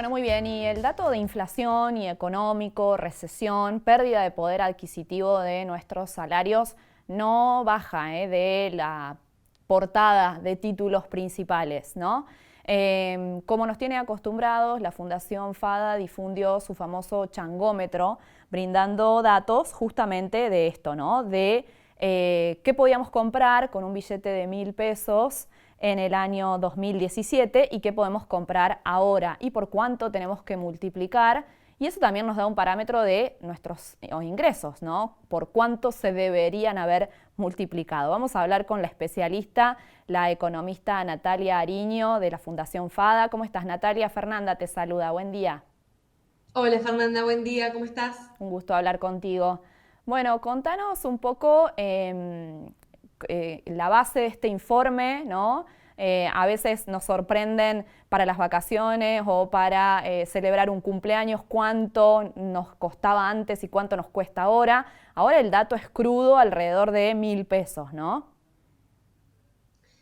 Bueno, muy bien. Y el dato de inflación y económico, recesión, pérdida de poder adquisitivo de nuestros salarios no baja de la portada de títulos principales, ¿no? Como nos tiene acostumbrados, la Fundación FADA difundió su famoso changómetro, brindando datos justamente de esto, ¿no? De qué podíamos comprar con un billete de 1.000 pesos en el año 2017 y qué podemos comprar ahora y por cuánto tenemos que multiplicar. Y eso también nos da un parámetro de nuestros ingresos, ¿no? Por cuánto se deberían haber multiplicado. Vamos a hablar con la especialista, la economista Natalia Ariño de la Fundación FADA. ¿Cómo estás, Natalia? Fernanda te saluda. Buen día. Hola Fernanda, buen día, ¿cómo estás? Un gusto hablar contigo. Bueno, contanos un poco la base de este informe, ¿no? A veces nos sorprenden para las vacaciones o para celebrar un cumpleaños cuánto nos costaba antes y cuánto nos cuesta ahora. Ahora el dato es crudo, alrededor de 1.000 pesos, ¿no?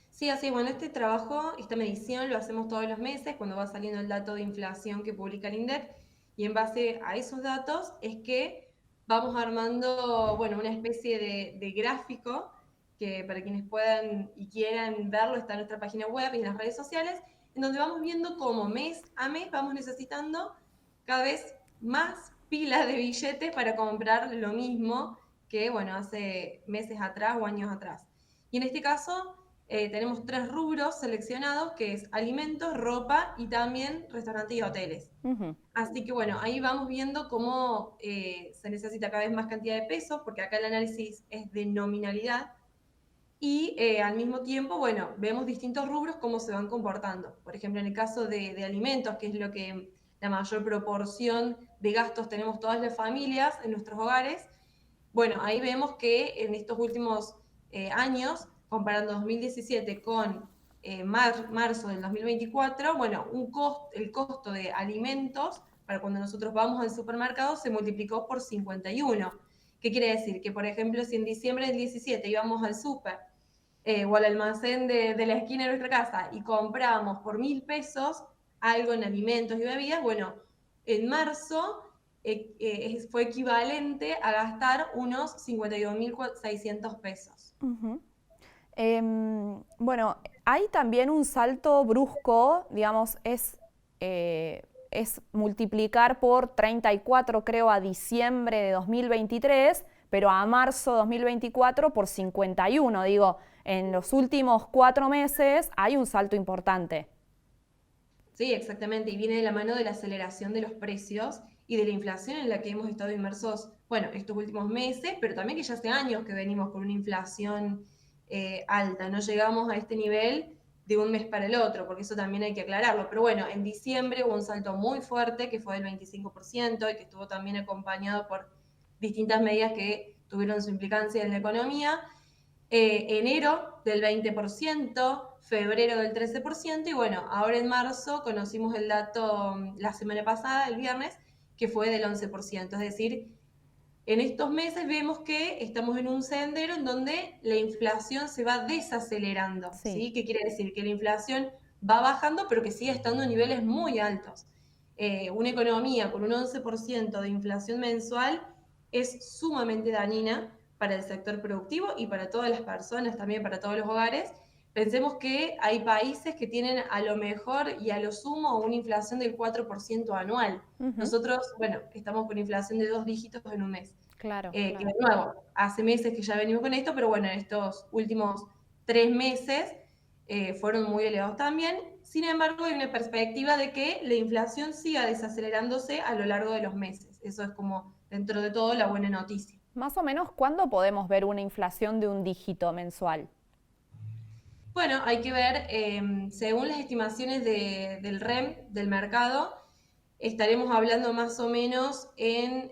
Sí, así, bueno, este trabajo, esta medición lo hacemos todos los meses cuando va saliendo el dato de inflación que publica el INDEC y en base a esos datos es que vamos armando, bueno, una especie de gráfico que para quienes puedan y quieran verlo está en nuestra página web y en las redes sociales, en donde vamos viendo cómo mes a mes vamos necesitando cada vez más pilas de billetes para comprar lo mismo que, bueno, hace meses atrás o años atrás. Y en este caso tenemos tres rubros seleccionados, que es alimentos, ropa y también restaurantes y hoteles. Ujú. Así que bueno, ahí vamos viendo cómo se necesita cada vez más cantidad de pesos, porque acá el análisis es de nominalidad, y al mismo tiempo, bueno, vemos distintos rubros cómo se van comportando. Por ejemplo, en el caso de alimentos, que es lo que la mayor proporción de gastos tenemos todas las familias en nuestros hogares, bueno, ahí vemos que en estos últimos años, comparando 2017 con marzo del 2024, bueno, el costo de alimentos para cuando nosotros vamos al supermercado se multiplicó por 51. ¿Qué quiere decir? Que, por ejemplo, si en diciembre del 17 íbamos al súper o al almacén de la esquina de nuestra casa y compramos por 1.000 pesos algo en alimentos y bebidas, bueno, en marzo fue equivalente a gastar unos 52.600 pesos. Ujú. Bueno, hay también un salto brusco, digamos, es multiplicar por 34, creo, a diciembre de 2023, pero a marzo de 2024 por 51. Digo, en los últimos 4 meses hay un salto importante. Sí, exactamente, y viene de la mano de la aceleración de los precios y de la inflación en la que hemos estado inmersos, bueno, estos últimos meses, pero también que ya hace años que venimos con una inflación alta, no llegamos a este nivel de un mes para el otro, porque eso también hay que aclararlo. Pero bueno, en diciembre hubo un salto muy fuerte que fue del 25% y que estuvo también acompañado por distintas medidas que tuvieron su implicancia en la economía. Enero del 20%, febrero del 13% y bueno, ahora en marzo conocimos el dato la semana pasada, el viernes, que fue del 11%. Es decir, en estos meses vemos que estamos en un sendero en donde la inflación se va desacelerando, Sí. ¿sí? ¿Qué quiere decir? Que la inflación va bajando, pero que sigue estando en niveles muy altos. Una economía con un 11% de inflación mensual es sumamente dañina para el sector productivo y para todas las personas, también para todos los hogares. Pensemos que hay países que tienen a lo mejor y a lo sumo una inflación del 4% anual. Ujú. Nosotros, bueno, estamos con inflación de 2 dígitos en un mes. Claro, Que claro. de nuevo, hace meses que ya venimos con esto, pero bueno, en estos últimos 3 meses fueron muy elevados también. Sin embargo, hay una perspectiva de que la inflación siga desacelerándose a lo largo de los meses. Eso es como, dentro de todo, la buena noticia. Más o menos, ¿cuándo podemos ver una inflación de un dígito mensual? Bueno, hay que ver, según las estimaciones del REM, del mercado, estaremos hablando más o menos en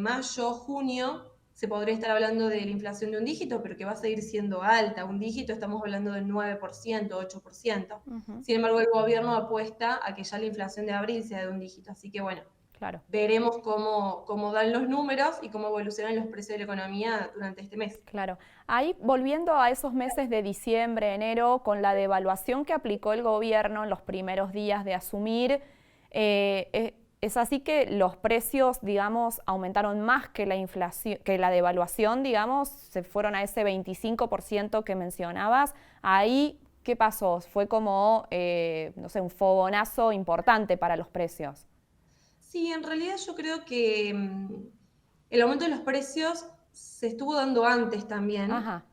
mayo, junio, se podría estar hablando de la inflación de un dígito, pero que va a seguir siendo alta. Un dígito estamos hablando del 9%, 8%. Ujú. Sin embargo, el gobierno apuesta a que ya la inflación de abril sea de un dígito. Así que bueno, Claro. veremos cómo dan los números y cómo evolucionan los precios de la economía durante este mes. Claro. Ahí, volviendo a esos meses de diciembre, enero, con la devaluación que aplicó el gobierno en los primeros días de asumir, Es así que los precios, digamos, aumentaron más que la inflación, que la devaluación, digamos, se fueron a ese 25% que mencionabas. Ahí, ¿qué pasó? Fue como, no sé, un fogonazo importante para los precios. Sí, en realidad yo creo que el aumento de los precios se estuvo dando antes también. Ajá,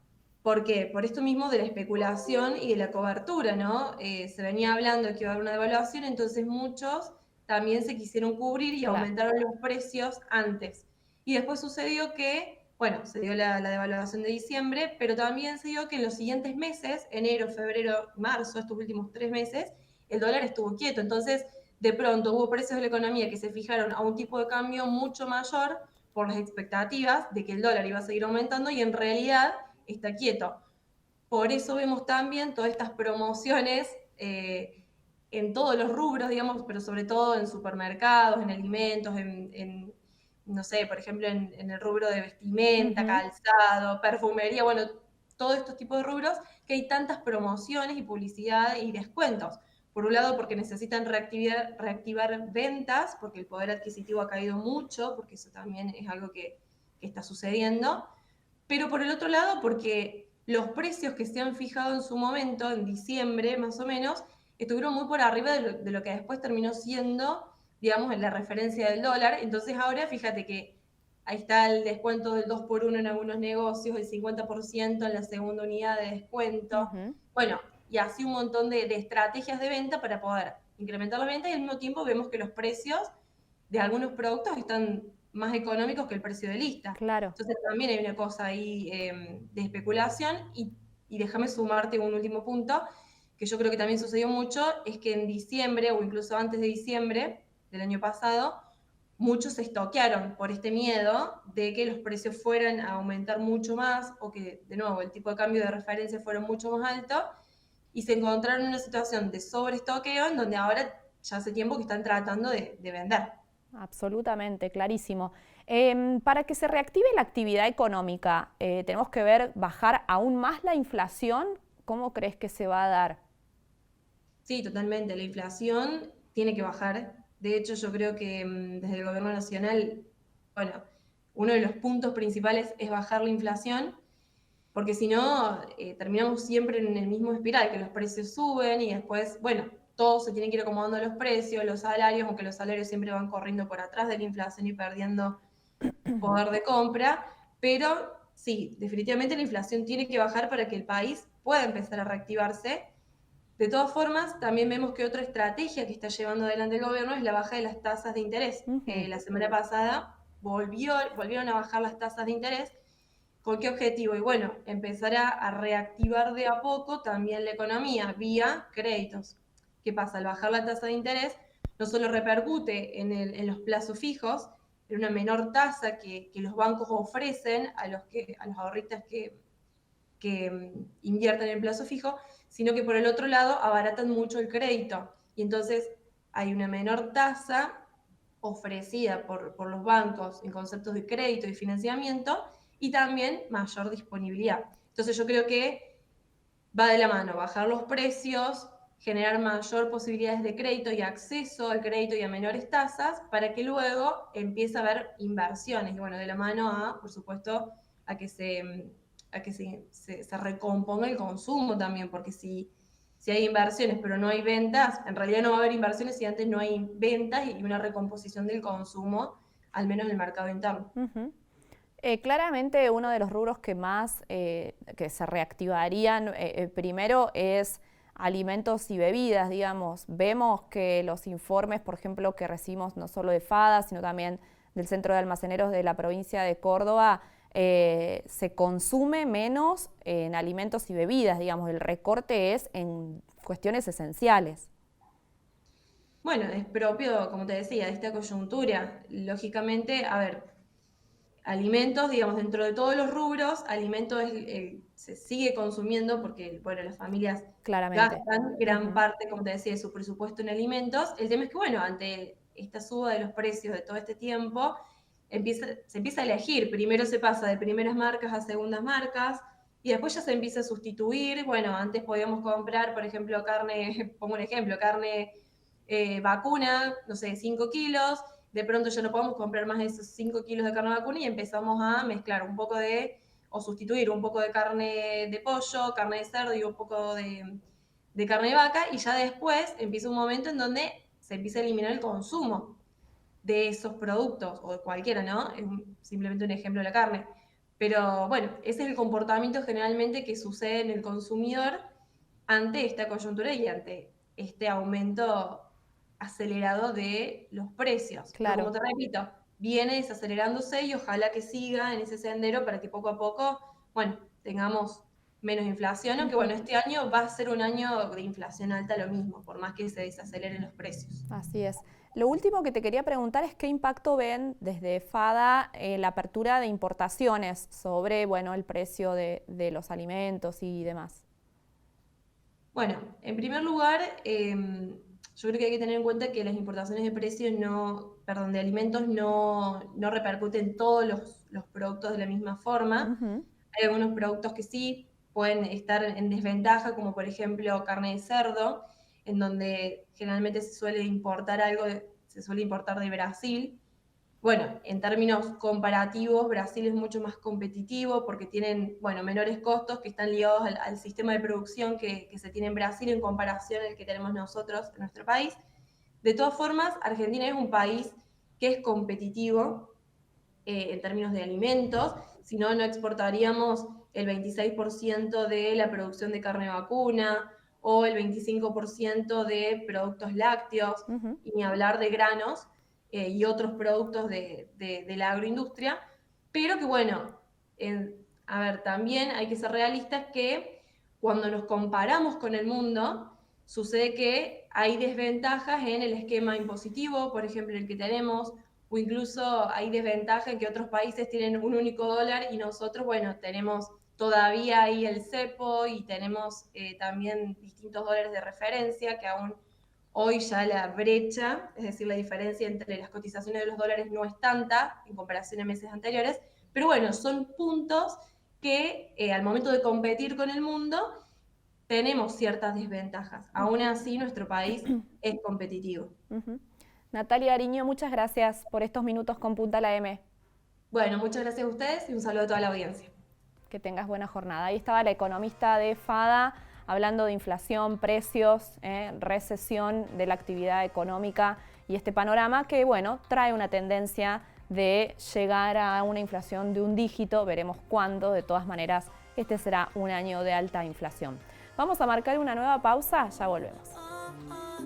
¿Por qué? Por esto mismo de la especulación y de la cobertura, ¿no? Se venía hablando de que iba a haber una devaluación, entonces muchos también se quisieron cubrir y claro. aumentaron los precios antes. Y después sucedió que, bueno, se dio la devaluación de diciembre, pero también se dio que en los siguientes meses, enero, febrero, marzo, estos últimos 3 meses, el dólar estuvo quieto. Entonces, de pronto hubo precios de la economía que se fijaron a un tipo de cambio mucho mayor por las expectativas de que el dólar iba a seguir aumentando y en realidad está quieto. Por eso vemos también todas estas promociones en todos los rubros, digamos, pero sobre todo en supermercados, en alimentos, no sé, por ejemplo, en el rubro de vestimenta, Ujú. calzado, perfumería, bueno, todos estos tipos de rubros, que hay tantas promociones y publicidad y descuentos. Por un lado, porque necesitan reactivar ventas, porque el poder adquisitivo ha caído mucho, porque eso también es algo que está sucediendo. Pero por el otro lado, porque los precios que se han fijado en su momento, en diciembre más o menos, estuvieron muy por arriba de lo que después terminó siendo, digamos, en la referencia del dólar. Entonces ahora fíjate que ahí está el descuento del 2x1 en algunos negocios, el 50% en la segunda unidad de descuento. Ujú. Bueno, y así un montón de estrategias de venta para poder incrementar la venta y al mismo tiempo vemos que los precios de algunos productos están más económicos que el precio de lista. Claro. Entonces también hay una cosa ahí de especulación y déjame sumarte un último punto, que yo creo que también sucedió mucho, es que en diciembre o incluso antes de diciembre del año pasado, muchos se estoquearon por este miedo de que los precios fueran a aumentar mucho más o que, de nuevo, el tipo de cambio de referencia fuera mucho más alto y se encontraron en una situación de sobreestoqueo en donde ahora ya hace tiempo que están tratando de vender. Absolutamente, clarísimo. Para que se reactive la actividad económica, tenemos que ver bajar aún más la inflación. ¿Cómo crees que se va a dar? Sí, totalmente. La inflación tiene que bajar. De hecho, yo creo que desde el gobierno nacional, bueno, uno de los puntos principales es bajar la inflación, porque si no, terminamos siempre en el mismo espiral, que los precios suben y después, bueno, todo se tiene que ir acomodando a los precios, los salarios, aunque los salarios siempre van corriendo por atrás de la inflación y perdiendo poder de compra, pero sí, definitivamente la inflación tiene que bajar para que el país pueda empezar a reactivarse. De todas formas, también vemos que otra estrategia que está llevando adelante el gobierno es la baja de las tasas de interés. Ujú. La semana pasada volvieron a bajar las tasas de interés. ¿Con qué objetivo? Y bueno, empezará a reactivar de a poco también la economía vía créditos. ¿Qué pasa? Al bajar la tasa de interés, no solo repercute en los plazos fijos, en una menor tasa que los bancos ofrecen a los ahorristas que invierten en plazo fijo, sino que por el otro lado abaratan mucho el crédito. Y entonces hay una menor tasa ofrecida por los bancos en conceptos de crédito y financiamiento y también mayor disponibilidad. Entonces yo creo que va de la mano, bajar los precios, generar mayor posibilidades de crédito y acceso al crédito y a menores tasas para que luego empiece a haber inversiones y bueno, de la mano a, por supuesto, a que se recomponga el consumo también, porque si hay inversiones pero no hay ventas, en realidad no va a haber inversiones si antes no hay ventas y una recomposición del consumo, al menos en el mercado interno. Ujú. Claramente uno de los rubros que más que se reactivarían primero es alimentos y bebidas, digamos. Vemos que los informes, por ejemplo, que recibimos no solo de FADA, sino también del Centro de Almaceneros de la provincia de Córdoba, se consume menos en alimentos y bebidas, digamos. El recorte es en cuestiones esenciales. Bueno, es propio, como te decía, de esta coyuntura. Lógicamente, a ver, alimentos, digamos, dentro de todos los rubros, alimentos se sigue consumiendo porque, bueno, las familias Claramente. gastan gran Ujú. parte, como te decía, de su presupuesto en alimentos. El tema es que, bueno, ante esta suba de los precios de todo este tiempo, se empieza a elegir. Primero se pasa de primeras marcas a segundas marcas y después ya se empieza a sustituir. Bueno, antes podíamos comprar, por ejemplo, carne, pongo un ejemplo, carne vacuna, no sé, 5 kilos, de pronto ya no podemos comprar más de esos 5 kilos de carne vacuna y empezamos a mezclar un poco o sustituir un poco de carne de pollo, carne de cerdo y un poco de carne de vaca, y ya después empieza un momento en donde se empieza a eliminar el consumo de esos productos, o de cualquiera, ¿no? Es simplemente un ejemplo de la carne. Pero bueno, ese es el comportamiento generalmente que sucede en el consumidor ante esta coyuntura y ante este aumento acelerado de los precios. Pero como Claro. te repito, viene desacelerándose y ojalá que siga en ese sendero para que poco a poco, bueno, tengamos menos inflación, aunque bueno, este año va a ser un año de inflación alta lo mismo, por más que se desaceleren los precios. Así es. Lo último que te quería preguntar es qué impacto ven desde FADA la apertura de importaciones sobre, bueno, el precio de los alimentos y demás. Bueno, en primer lugar, yo creo que hay que tener en cuenta que las importaciones de precios de alimentos no repercuten todos los productos de la misma forma. Ujú. Hay algunos productos que sí pueden estar en desventaja, como por ejemplo carne de cerdo, en donde generalmente se suele importar de Brasil. Bueno, en términos comparativos, Brasil es mucho más competitivo porque tienen, bueno, menores costos que están ligados al sistema de producción que se tiene en Brasil en comparación al que tenemos nosotros en nuestro país. De todas formas, Argentina es un país que es competitivo en términos de alimentos, si no, no exportaríamos el 26% de la producción de carne vacuna o el 25% de productos lácteos, Ujú. y ni hablar de granos y otros productos de la agroindustria, pero que bueno, a ver, también hay que ser realistas que cuando nos comparamos con el mundo, sucede que hay desventajas en el esquema impositivo, por ejemplo, el que tenemos, o incluso hay desventaja en que otros países tienen un único dólar y nosotros, bueno, tenemos todavía ahí el cepo y tenemos también distintos dólares de referencia que aún hoy ya la brecha, es decir, la diferencia entre las cotizaciones de los dólares no es tanta en comparación a meses anteriores, pero bueno, son puntos que al momento de competir con el mundo tenemos ciertas desventajas. Aún Ujú. así, nuestro país es competitivo. Ujú. Natalia Ariño, muchas gracias por estos minutos con Punta la M. Bueno, muchas gracias a ustedes y un saludo a toda la audiencia. Que tengas buena jornada. Ahí estaba la economista de FADA hablando de inflación, precios, recesión de la actividad económica y este panorama que, bueno, trae una tendencia de llegar a una inflación de un dígito, veremos cuándo, de todas maneras, este será un año de alta inflación. Vamos a marcar una nueva pausa, ya volvemos.